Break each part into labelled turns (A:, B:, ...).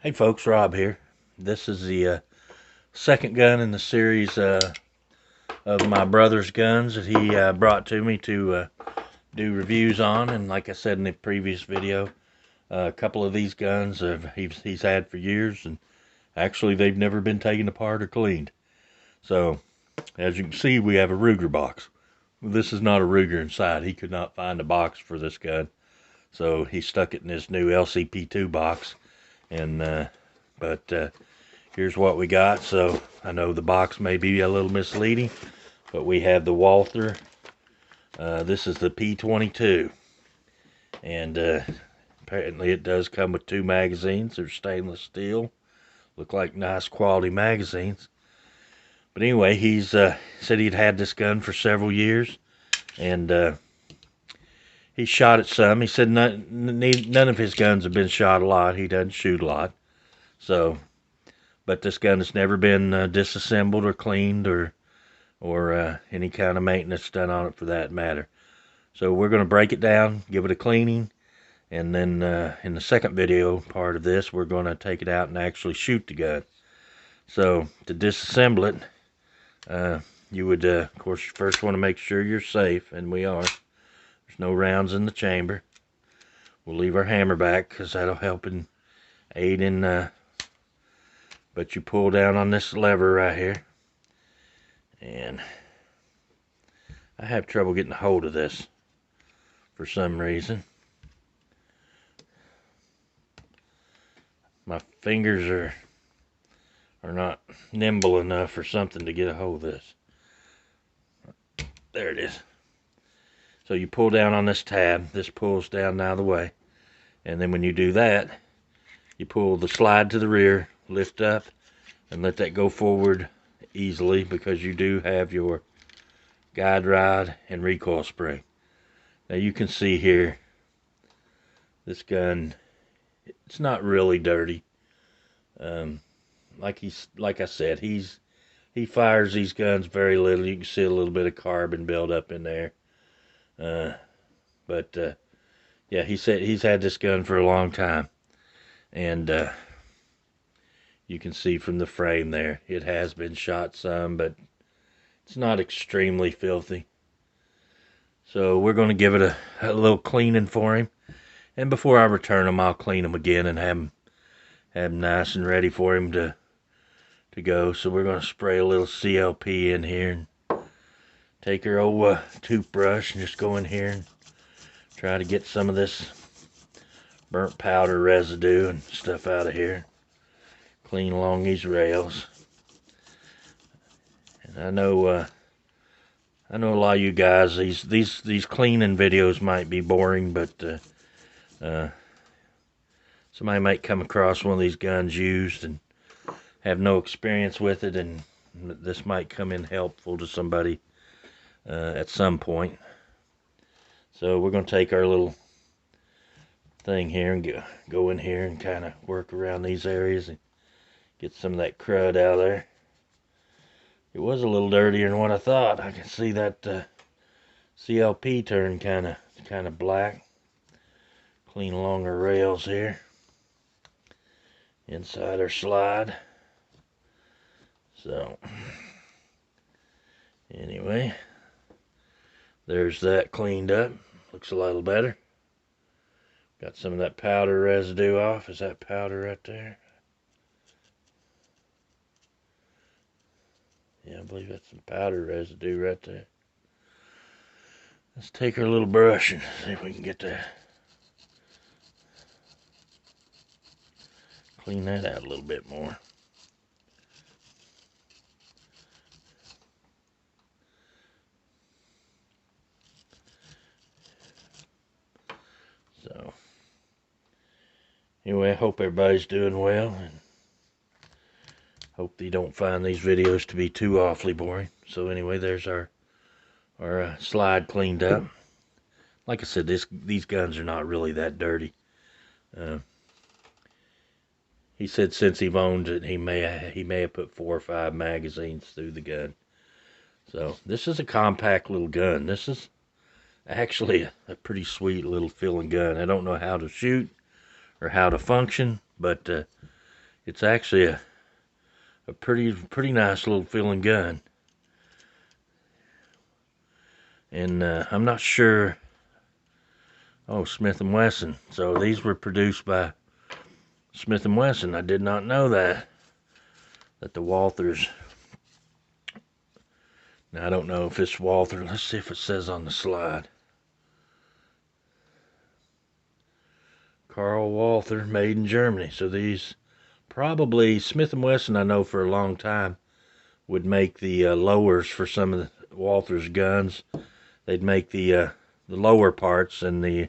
A: Hey folks, Rob here. This is the second gun in the series of my brother's guns that he brought to me to do reviews on. And like I said in the previous video, a couple of these guns he's had for years, and actually they've never been taken apart or cleaned. So as you can see, we have a Ruger box. This is not a Ruger inside. He could not find a box for this gun, so he stuck it in his new LCP2 box. And but here's what we got. So I know the box may be a little misleading, but we have the Walther. This is the P22, and apparently it does come with 2 magazines. They're stainless steel, look like nice quality magazines. But anyway, he's said he'd had this gun for several years, and he shot it some. He said none of his guns have been shot a lot. He doesn't shoot a lot. So, but this gun has never been disassembled or cleaned or any kind of maintenance done on it for that matter. So we're going to break it down, give it a cleaning, and then in the second video part of this, we're going to take it out and actually shoot the gun. So to disassemble it, you would, of course, first want to make sure you're safe, and we are. There's no rounds in the chamber. We'll leave our hammer back because that'll help and aid in. But you pull down on this lever right here, and I have trouble getting a hold of this for some reason. My fingers are not nimble enough or something to get a hold of this. There it is. So you pull down on this tab. This pulls down out of the way, and then when you do that, you pull the slide to the rear, lift up, and let that go forward easily, because you do have your guide rod and recoil spring. Now you can see here, this gun, it's not really dirty. Like I said, he fires these guns very little. You can see a little bit of carbon build up in there. But yeah, he said he's had this gun for a long time, and you can see from the frame there, it has been shot some, but it's not extremely filthy. So we're going to give it a little cleaning for him, and before I return him, I'll clean him again and have him nice and ready for him to go. So we're going to spray a little CLP in here, and take our old toothbrush and just go in here and try to get some of this burnt powder residue and stuff out of here. Clean along these rails. And I know a lot of you guys, these cleaning videos might be boring, but somebody might come across one of these guns used and have no experience with it, and this might come in helpful to somebody at some point. So we're going to take our little thing here and go in here and kind of work around these areas and get some of that crud out of there. It was a little dirtier than what I thought. I can see that CLP turn kind of black. Clean along our rails here, inside our slide. So anyway, there's that cleaned up. Looks a little better. Got some of that powder residue off. Is that powder right there? Yeah, I believe that's some powder residue right there. Let's take our little brush and see if we can get that. Clean that out a little bit more. So anyway, I hope everybody's doing well, and hope you don't find these videos to be too awfully boring. So anyway, there's our slide cleaned up. Like I said, these guns are not really that dirty. He said since he's owned it, he may have put 4 or 5 magazines through the gun. So this is a compact little gun. This is actually a pretty sweet little feeling gun. I don't know how to shoot or how to function, but It's actually a pretty nice little feeling gun. And I'm not sure. Oh, Smith & Wesson. So these were produced by Smith & Wesson. I did not know that the Walthers. Now I don't know if it's Walther. Let's see if it says on the slide. Karl Walther, made in Germany. So these probably Smith & Wesson, I know for a long time, would make the lowers for some of the Walther's guns. They'd make the lower parts, and the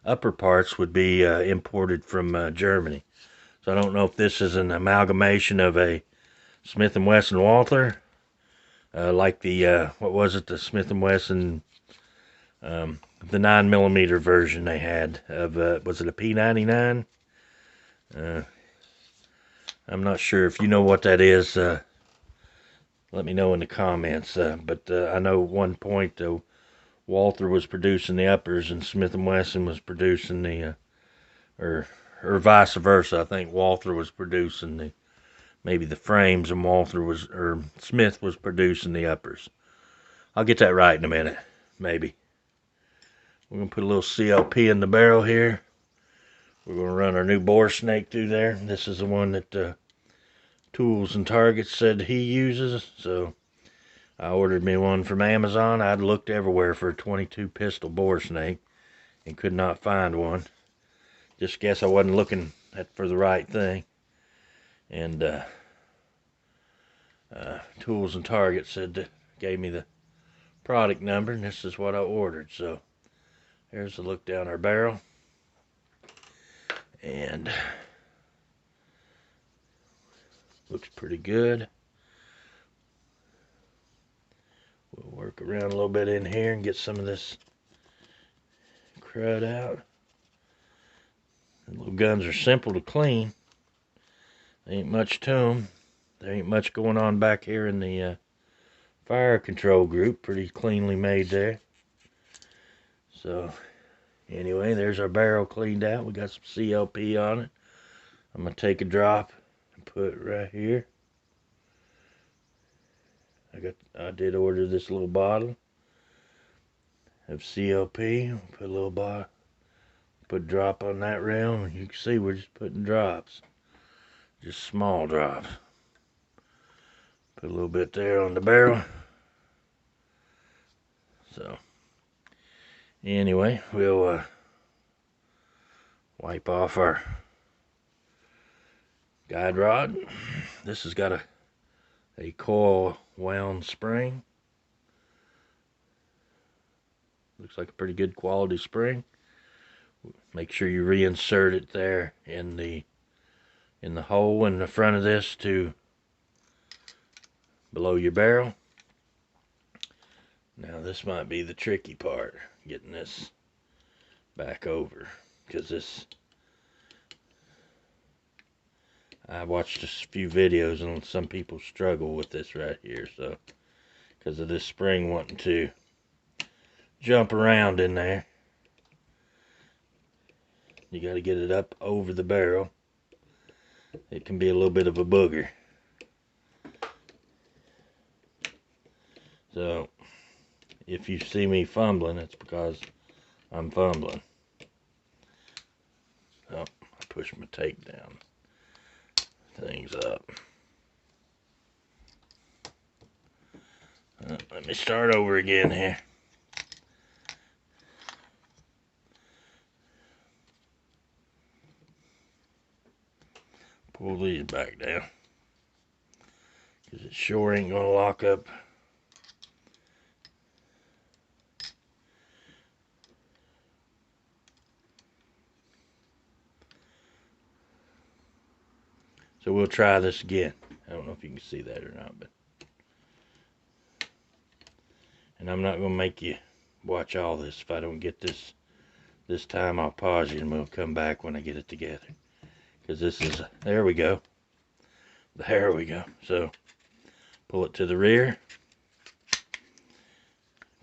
A: upper parts would be imported from Germany. So I don't know if this is an amalgamation of a Smith & Wesson Walther, like the, what was it, the Smith & Wesson, the 9mm version they had of, was it a P99? I'm not sure. If you know what that is, let me know in the comments. But I know at one point Walther was producing the uppers and Smith & Wesson was producing the, or vice versa. I think Walther was producing maybe the frames, and Smith was producing the uppers. I'll get that right in a minute, maybe. We're going to put a little CLP in the barrel here. We're going to run our new bore snake through there. This is the one that Tools and Targets said he uses, so I ordered me one from Amazon. I'd looked everywhere for a 22 pistol bore snake and could not find one. Just guess I wasn't looking for the right thing. And Tools and Targets gave me the product number, and this is what I ordered. So here's a look down our barrel, and looks pretty good. We'll work around a little bit in here and get some of this crud out. The little guns are simple to clean. There ain't much to them. There ain't much going on back here in the fire control group. Pretty cleanly made there. So anyway, there's our barrel cleaned out. We got some CLP on it. I'm going to take a drop and put it right here. I did order this little bottle of CLP. Put a little bottle, put a drop on that rail, and you can see we're just putting drops, just small drops. Put a little bit there on the barrel. So anyway, we'll wipe off our guide rod. This has got a coil wound spring. Looks like a pretty good quality spring. Make sure you reinsert it there in the hole in the front of this to below your barrel. Now this might be the tricky part, getting this back over, because I watched a few videos and some people struggle with this right here, so because of this spring wanting to jump around in there. You got to get it up over the barrel. It can be a little bit of a booger. So if you see me fumbling, it's because I'm fumbling. So I push my takedown things up. Let me start over again here. Pull these back down, because it sure ain't gonna lock up. So we'll try this again. I don't know if you can see that or not, but and I'm not gonna make you watch all this. If I don't get this time, I'll pause you and we'll come back when I get it together. Because this is, there we go. There we go. So pull it to the rear.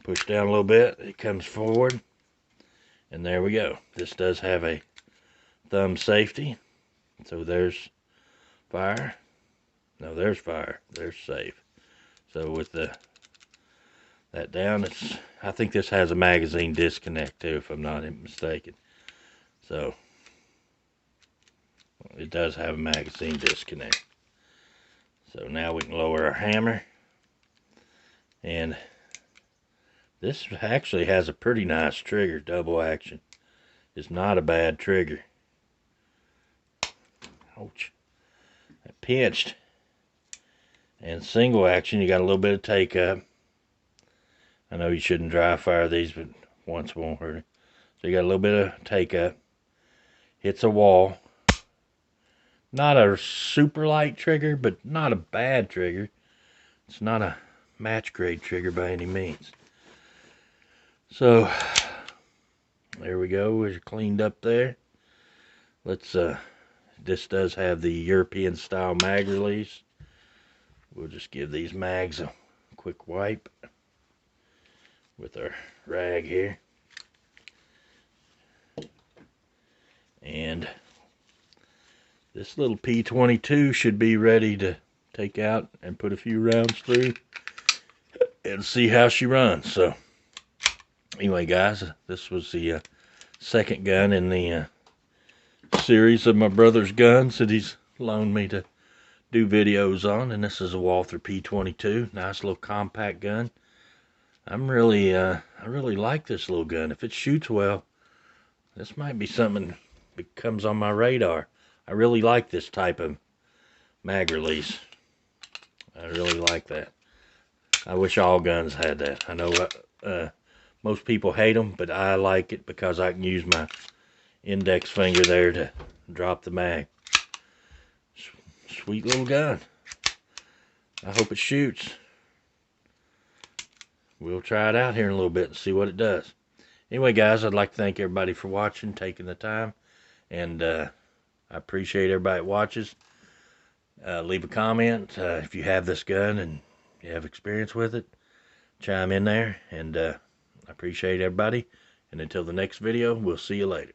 A: Push down a little bit. It comes forward. And there we go. This does have a thumb safety. So there's Fire. No, there's fire. There's safe. So with that down, I think this has a magazine disconnect too, if I'm not mistaken. So it does have a magazine disconnect. So now we can lower our hammer. And this actually has a pretty nice trigger, double action. It's not a bad trigger. Ouch. I pinched. And single action, you got a little bit of take up. I know you shouldn't dry fire these, but once won't hurt it. So you got a little bit of take up. Hits a wall. Not a super light trigger, but not a bad trigger. It's not a match grade trigger by any means. So there we go. We're cleaned up there. Let's this does have the European style mag release. We'll just give these mags a quick wipe with our rag here. And this little P22 should be ready to take out and put a few rounds through and see how she runs. So anyway, guys, this was the second gun in the series of my brother's guns that he's loaned me to do videos on, and this is a Walther P22. Nice little compact gun. I really like this little gun. If it shoots well, this might be something that comes on my radar. I really like this type of mag release. I really like that. I wish all guns had that. I know most people hate them, but I like it because I can use my index finger there to drop the mag. Sweet little gun. I hope it shoots. We'll try it out here in a little bit and see what it does. Anyway, guys, I'd like to thank everybody for watching, taking the time, and I appreciate everybody that watches. Leave a comment if you have this gun and you have experience with it. Chime in there, and I appreciate everybody. And until the next video, we'll see you later.